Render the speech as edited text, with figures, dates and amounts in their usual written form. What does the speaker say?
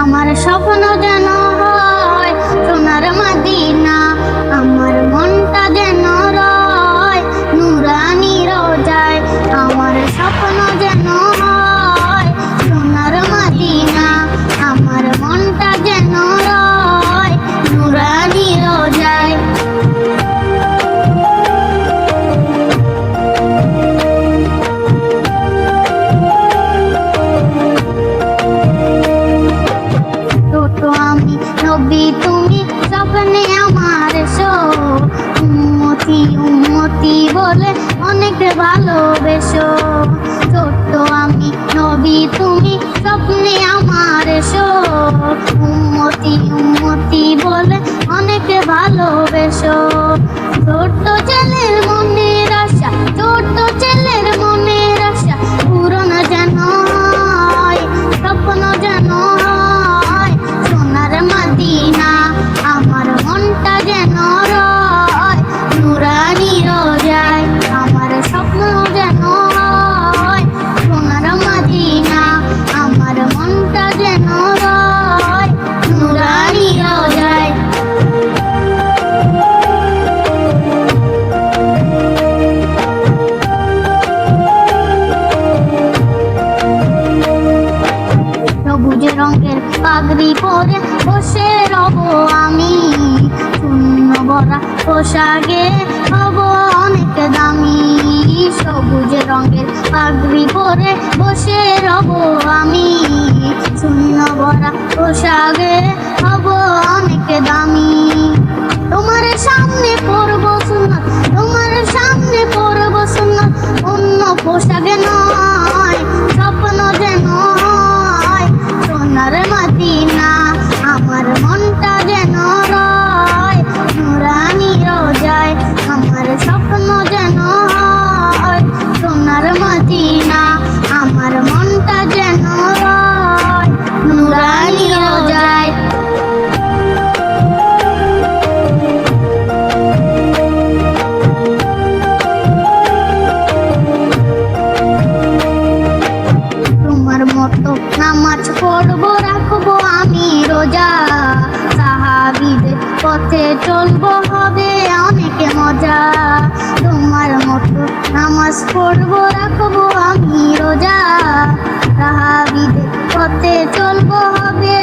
আমার স্বপ্ন যেন হয় সোনার মদিনা, আমার মনটা যেন রয় নুরানি রোজায়। আমার স্বপ্ন যেন হয় সোনার মদিনা, আমার মনটা যেন রয় নুরানি রোজায়। আমি নবী তুমি স্বপ্নে আমার এসো, উম্মতি উম্মতি বলে অনেক ভালোবেসো। ছোট্ট আমি নবী তুমি স্বপ্নে আমার এসো, উম্মতি উম্মতি বলে অনেক ভালোবেসো। ছোট্ট ছেলের মনের আশা, ছোট্ট ছেলের মনের আশা পূরণ যেন হয়, স্বপ্ন যেন মদিনা, আমার মনটা যেন রয় নুরানি রোজায়। আমার স্বপ্ন যেন হয় সোনার মদিনা, আমার মনটা যেন রয় নুরানি রোজায়। সবুজ রঙের পাগড়ি পরে বসে রব আমি, শূন্য ভরা পোশাকে হব অনেক দামি। সবুজ রঙের পাগড়ি পরে বসে রব আমি, শূন্য ভরা পোশাকে হব অনেক দামি। তোমার সামনে পরব সুন্নাত, তোমার সামনে পরব সুন্নাত, অন্য পোশাকে নয়, স্বপ্ন যেন হয় সোনার মদিনা, আমার মনটা যেন রয় নুরানি রোজায়। আমার স্বপ্ন যেন হয় সোনার মদিনা, আমার মনটা যেন রয় নুরানি রোজায়। তোমার মতো নামাজ পড়বো রাখবো আমি রোজা, সাহাবীদের পথে চলবো হবে অনেক মজা। তোমার মতো নামাজ পড়বো রাখবো আমি রোজা, সাহাবীদের পথে চলবো হবে